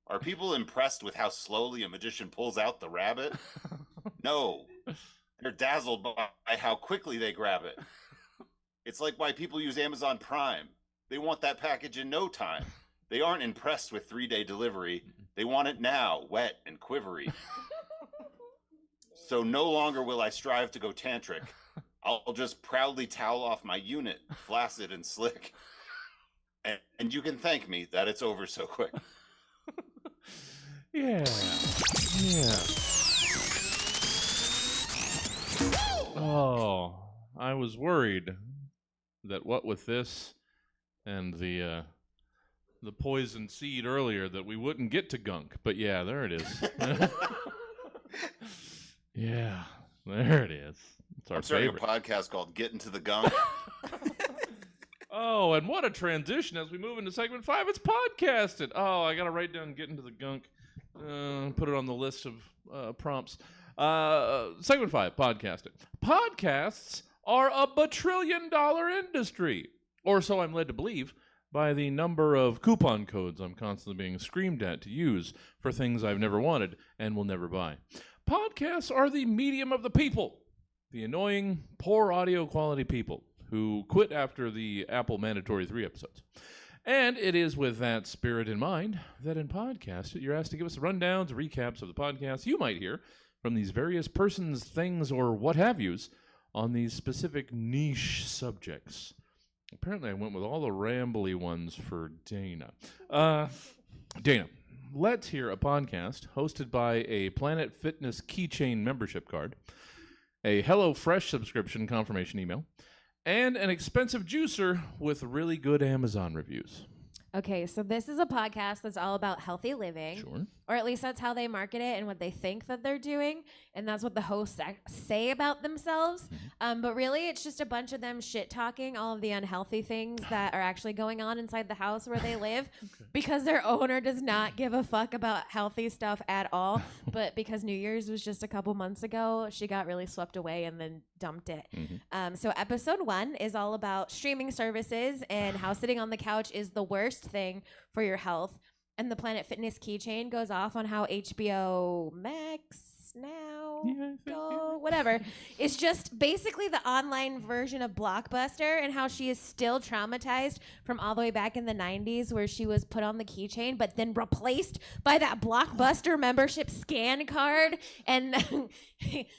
Are people impressed with how slowly a magician pulls out the rabbit? No. They're dazzled by how quickly they grab it. It's like why people use Amazon Prime. They want that package in no time. They aren't impressed with 3-day delivery. They want it now, wet and quivery. So no longer will I strive to go tantric. I'll just proudly towel off my unit, flaccid and slick. And you can thank me that it's over so quick. Yeah. Oh, I was worried that what with this and the poison seed earlier that we wouldn't get to gunk. But yeah, there it is. Yeah, there it is. It's our I'm starting favorite. a podcast called Getting to the Gunk. Oh, and what a transition as we move into segment 5. It's podcasted. Oh, I got to write down Get Into the Gunk. Put it on the list of prompts. Segment 5, podcasted. Podcasts are a bajillion-dollar industry, or so I'm led to believe, by the number of coupon codes I'm constantly being screamed at to use for things I've never wanted and will never buy. Podcasts are the medium of the people. The annoying, poor audio quality people who quit after the Apple mandatory 3 episodes. And it is with that spirit in mind that in podcast, you're asked to give us rundowns, recaps of the podcasts you might hear from these various persons, things, or what have yous on these specific niche subjects. Apparently, I went with all the rambly ones for Dana. Dana, let's hear a podcast hosted by a Planet Fitness keychain membership card, a HelloFresh subscription confirmation email, and an expensive juicer with really good Amazon reviews. Okay, so this is a podcast that's all about healthy living. Sure. Or at least that's how they market it and what they think that they're doing. And that's what the hosts say about themselves. But really, it's just a bunch of them shit-talking all of the unhealthy things that are actually going on inside the house where they live. Because their owner does not give a fuck about healthy stuff at all. But because New Year's was just a couple months ago, she got really swept away and then dumped it. So episode 1 is all about streaming services and how sitting on the couch is the worst thing for your health. And the Planet Fitness keychain goes off on how HBO Max now, whatever. It's just basically the online version of Blockbuster and how she is still traumatized from all the way back in the 90s where she was put on the keychain but then replaced by that Blockbuster membership scan card. And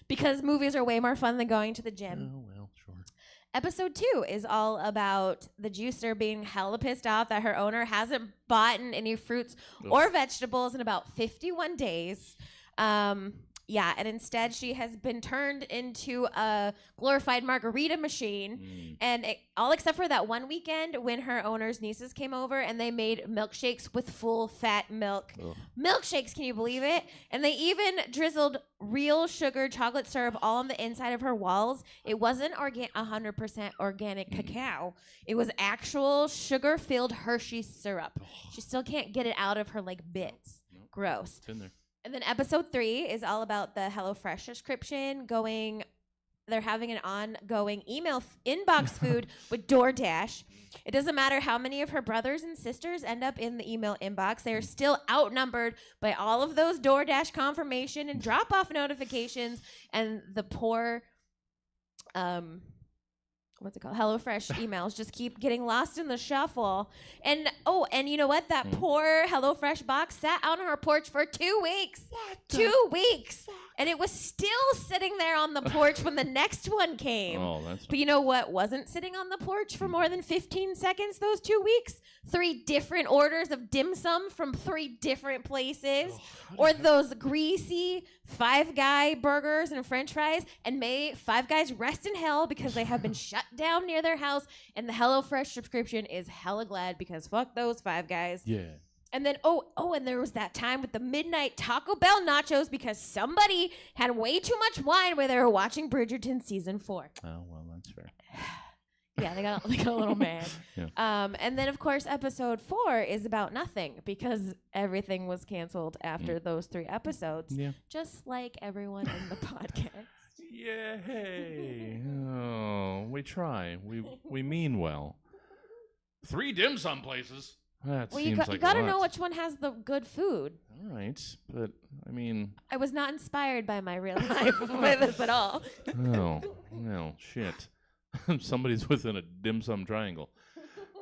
because movies are way more fun than going to the gym. Oh, well, sure. Episode 2 is all about the juicer being hella pissed off that her owner hasn't bought any fruits or vegetables in about 51 days. And instead she has been turned into a glorified margarita machine. And all except for that one weekend when her owner's nieces came over and they made milkshakes with full fat milk. Milkshakes, can you believe it? And they even drizzled real sugar chocolate syrup all on the inside of her walls. It wasn't 100% organic cacao. It was actual sugar-filled Hershey's syrup. She still can't get it out of her bits. Gross. It's in there. And then episode 3 is all about the HelloFresh subscription going. They're having an ongoing email inbox food with DoorDash. It doesn't matter how many of her brothers and sisters end up in the email inbox. They are still outnumbered by all of those DoorDash confirmation and drop-off notifications and the poor, HelloFresh emails just keep getting lost in the shuffle. And you know what? That poor HelloFresh box sat out on her porch for 2 weeks. 2 weeks. And it was still sitting there on the porch when the next one came. Oh, that's. But you know what wasn't sitting on the porch for more than 15 seconds those 2 weeks? 3 different orders of dim sum from 3 different places. Or those greasy Five Guy burgers and french fries. And may Five Guys rest in hell because they have been shut down near their house. And the HelloFresh subscription is hella glad because fuck those Five Guys. Yeah. And then, and there was that time with the midnight Taco Bell nachos because somebody had way too much wine while they were watching Bridgerton season 4. Oh, well, that's fair. Yeah, they got a little mad. Yeah. And then, of course, episode 4 is about nothing because everything was canceled after those 3 episodes. Yeah. Just like everyone in the podcast. Yay. Oh, we try. We mean well. 3 dim sum places. That Well, seems you like got a to know lot. which one has the good food. All right, but I mean, I was not inspired by my real life by this at all. no, shit. Somebody's within a dim sum triangle.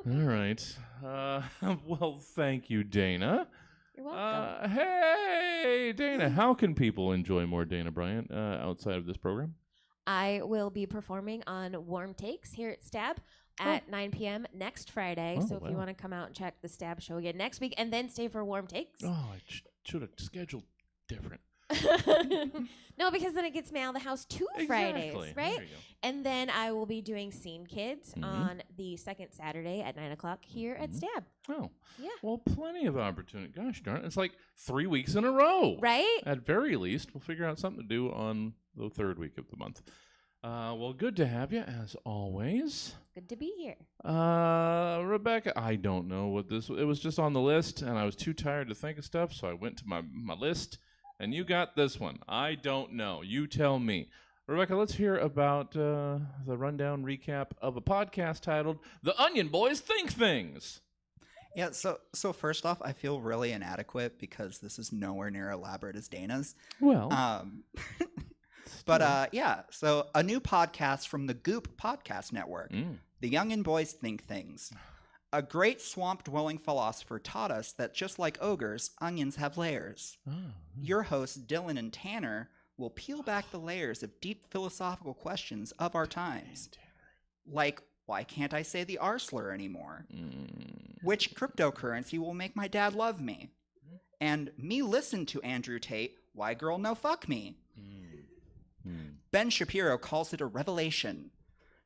All right. Well, thank you, Dana. You're welcome. Hey, Dana, how can people enjoy more Dana Bryant outside of this program? I will be performing on Warm Takes here at Stab at 9 p.m. next Friday. Oh, So if you wow. want to come out and check the Stab show again next week and then stay for Warm Takes. Oh, I should have scheduled different. No, because then it gets me out of the house 2 Fridays, Exactly. right? There you go. And then I will be doing Scene Kids on the second Saturday at 9 o'clock here at Stab. Oh. Yeah. Well, plenty of opportunity. Gosh darn it. It's like 3 weeks in a row. Right? At very least, we'll figure out something to do on the 3rd week of the month. Well, good to have you, as always. Good to be here. Rebecca, I don't know what this... It was just on the list, and I was too tired to think of stuff, so I went to my list, and you got this one. I don't know. You tell me. Rebecca, let's hear about the rundown recap of a podcast titled The Onion Boys Think Things. Yeah, so first off, I feel really inadequate because this is nowhere near elaborate as Dana's. Well, But yeah, so a new podcast from the Goop Podcast Network, The Youngin' Boys Think Things. A great swamp-dwelling philosopher taught us that just like ogres, onions have layers. Your hosts, Dylan and Tanner, will peel back the layers of deep philosophical questions of our times. Like, why can't I say the R slur anymore? Which cryptocurrency will make my dad love me? And me listen to Andrew Tate, why girl no fuck me? Ben Shapiro calls it a revelation.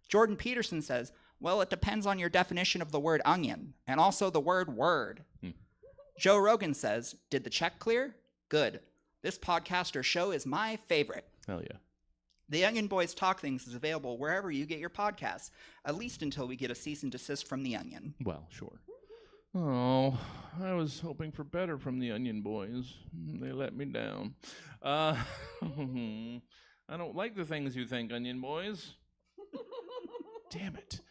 Jordan Peterson says, well, it depends on your definition of the word onion, and also the word word. Joe Rogan says, did the check clear? Good. This podcast or show is my favorite. Hell yeah. The Onion Boys Talk Things is available wherever you get your podcasts, at least until we get a cease and desist from the Onion. Well, sure. Oh, I was hoping for better from the Onion Boys. They let me down. I don't like the things you think, Onion Boys. Damn it.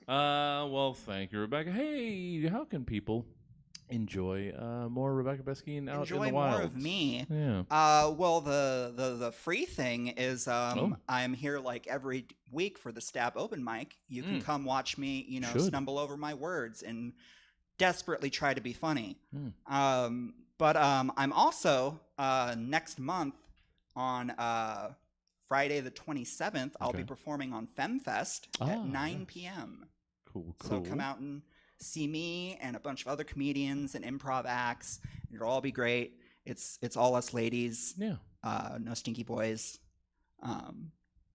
Well, thank you, Rebecca. Hey, how can people enjoy more Rebecca Beskeen out in the wild? Enjoy more of me. Yeah. Well, the free thing is I'm here like every week for the Stab open mic. You can come watch me, stumble over my words and desperately try to be funny. But I'm also next month on Friday the 27th, I'll be performing on FemFest at 9 p.m. Cool. So come out and see me and a bunch of other comedians and improv acts. It'll all be great. It's all us ladies. Yeah. No stinky boys.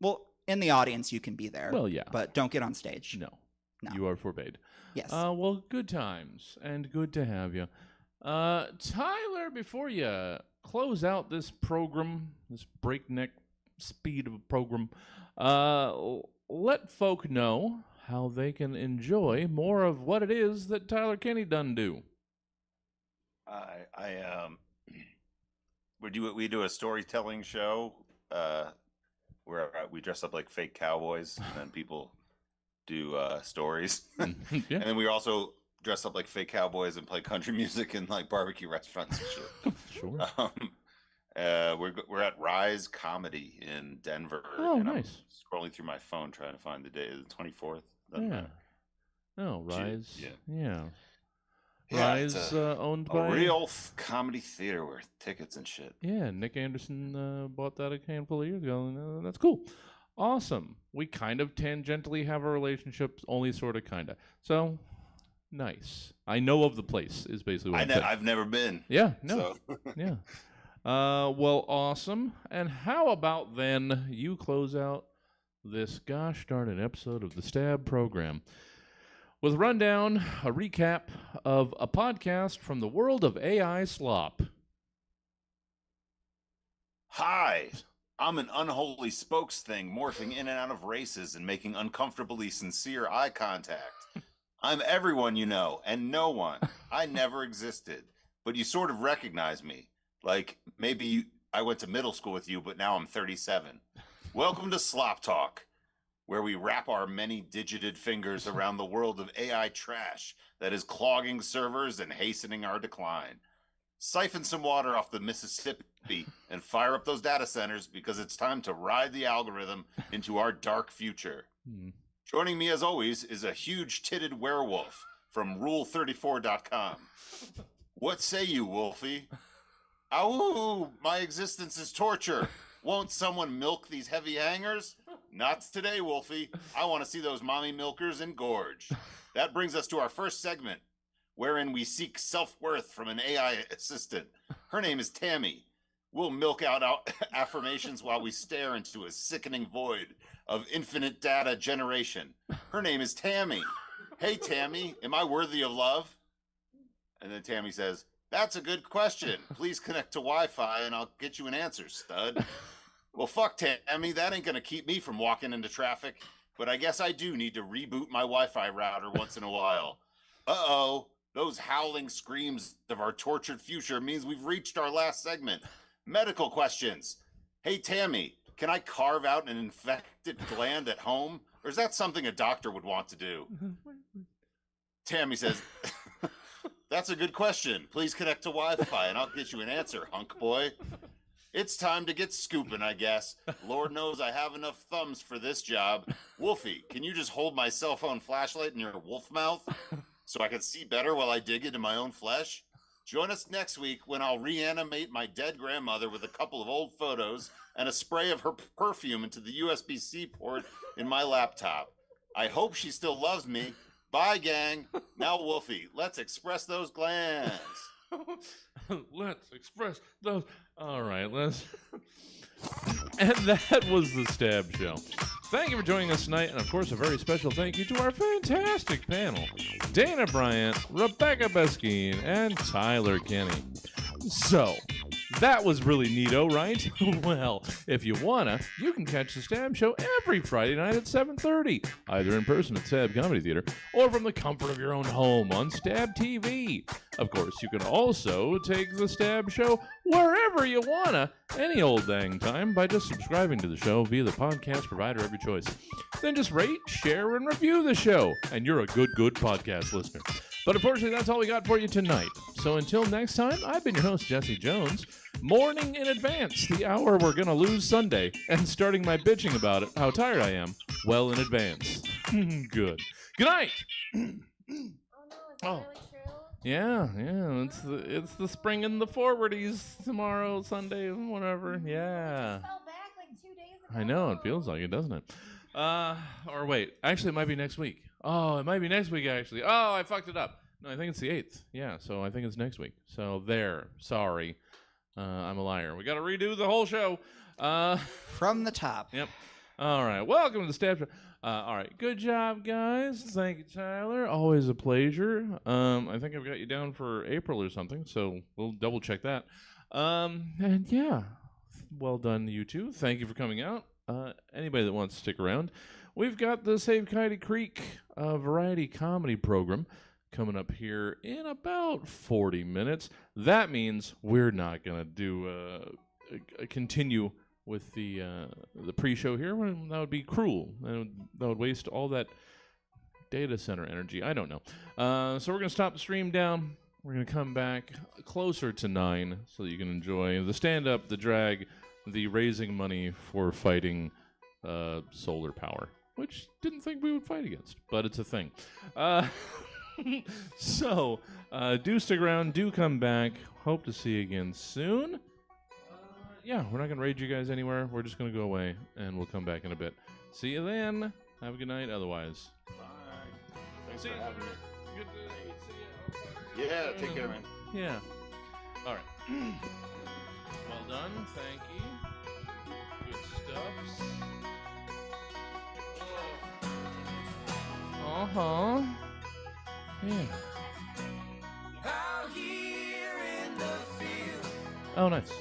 Well, in the audience you can be there. Well, yeah. But don't get on stage. No. No. You are forbade. Yes. Well, good times and good to have you. Tyler, before you close out this program, this breakneck speed of a program, let folk know how they can enjoy more of what it is that Tyler Kenny done do. We do a storytelling show where we dress up like fake cowboys and then people do stories. Yeah. And then we also dress up like fake cowboys and play country music in like barbecue restaurants and shit. Sure. We're at Rise Comedy in Denver. Oh, and nice. I'm scrolling through my phone trying to find the day, the 24th. Yeah. Oh, Rise. Yeah. Rise, it's owned a by real comedy theater with tickets and shit. Yeah, Nick Anderson bought that a handful of years ago, and that's cool. Awesome. We kind of tangentially have a relationship, only sort of, kind of. So, nice. I know of the place, is basically what I'm saying. I've never been. Yeah, no. So. Yeah. Well, awesome. And how about then you close out this gosh darn it episode of the Stab program with a rundown, a recap of a podcast from the world of AI slop. Hi, I'm an unholy spokes thing morphing in and out of races and making uncomfortably sincere eye contact. I'm everyone you know and no one. I never existed, but you sort of recognize me. Like maybe I went to middle school with you, but now I'm 37. Welcome to Slop Talk, where we wrap our many digited fingers around the world of AI trash that is clogging servers and hastening our decline. Siphon some water off the Mississippi and fire up those data centers because it's time to ride the algorithm into our dark future. Joining me as always is a huge-titted werewolf from Rule34.com. What say you, Wolfie? Ow, my existence is torture. Won't someone milk these heavy hangers? Not today, Wolfie. I want to see those mommy milkers engorge. That brings us to our first segment, wherein we seek self-worth from an AI assistant. Her name is Tammy. We'll milk out affirmations while we stare into a sickening void of infinite data generation. Her name is Tammy. Hey, Tammy, am I worthy of love? And then Tammy says, that's a good question. Please connect to Wi-Fi and I'll get you an answer, stud. Well, fuck, Tammy. That ain't going to keep me from walking into traffic. But I guess I do need to reboot my Wi-Fi router once in a while. Uh-oh. Those howling screams of our tortured future means we've reached our last segment. Medical questions. Hey, Tammy, can I carve out an infected gland at home? Or is that something a doctor would want to do? Tammy says, that's a good question. Please connect to Wi-Fi and I'll get you an answer, hunk boy. It's time to get scooping, I guess. Lord knows I have enough thumbs for this job. Wolfie, can you just hold my cell phone flashlight in your wolf mouth so I can see better while I dig into my own flesh? Join us next week when I'll reanimate my dead grandmother with a couple of old photos and a spray of her perfume into the USB-C port in my laptop. I hope she still loves me. Bye, gang. Now, Wolfie, let's express those glands. Let's express those. All right, let's. And that was the Stab Show. Thank you for joining us tonight, and of course, a very special thank you to our fantastic panel: Dana Bryant, Rebecca Beskine, and Tyler Kenny. So, that was really neato, right? Well, if you wanna, you can catch the Stab Show every Friday night at 7:30, either in person at Stab Comedy Theater or from the comfort of your own home on Stab TV. Of course, you can also take the Stab Show wherever you wanna, any old dang time, by just subscribing to the show via the podcast provider of your choice. Then just rate, share, and review the show, and you're a good podcast listener. But unfortunately, that's all we got for you tonight. So until next time, I've been your host, Jesse Jones, mourning in advance the hour we're going to lose Sunday, and starting my bitching about it, how tired I am, well in advance. Good. Good night! Oh no, is that Oh. really true? Yeah, it's the spring and the forwardies tomorrow, Sunday, whatever. Yeah. Fell back like 2 days ago. I know, it feels like it, doesn't it? Or wait, actually it might be next week. Oh, it might be next week, actually. Oh, I fucked it up. No, I think it's the 8th. Yeah, so I think it's next week. So there, sorry. I'm a liar. We got to redo the whole show. From the top. Yep. All right, welcome to the Stab Show. All right, good job, guys. Thank you, Tyler. Always a pleasure. I think I've got you down for April or something, so we'll double check that. And yeah, well done, you two. Thank you for coming out. Anybody that wants to stick around, we've got the Save Coyote Creek variety comedy program coming up here in about 40 minutes. That means we're not going to do continue with the pre-show here. That would be cruel. That would waste all that data center energy. I don't know. So we're going to stop the stream down. We're going to come back closer to 9 so that you can enjoy the stand-up, the drag, the raising money for fighting solar power, which didn't think we would fight against, but it's a thing. So do stick around, do come back. Hope to see you again soon. Yeah, we're not going to raid you guys anywhere. We're just going to go away, and we'll come back in a bit. See you then. Have a good night otherwise. Bye. Thanks See for you. having me. Good to see you. Yeah, take care, man. Yeah. All right. Well done. Thank you. Good stuff. Uh-huh. Yeah. Out here in the field. Oh, nice.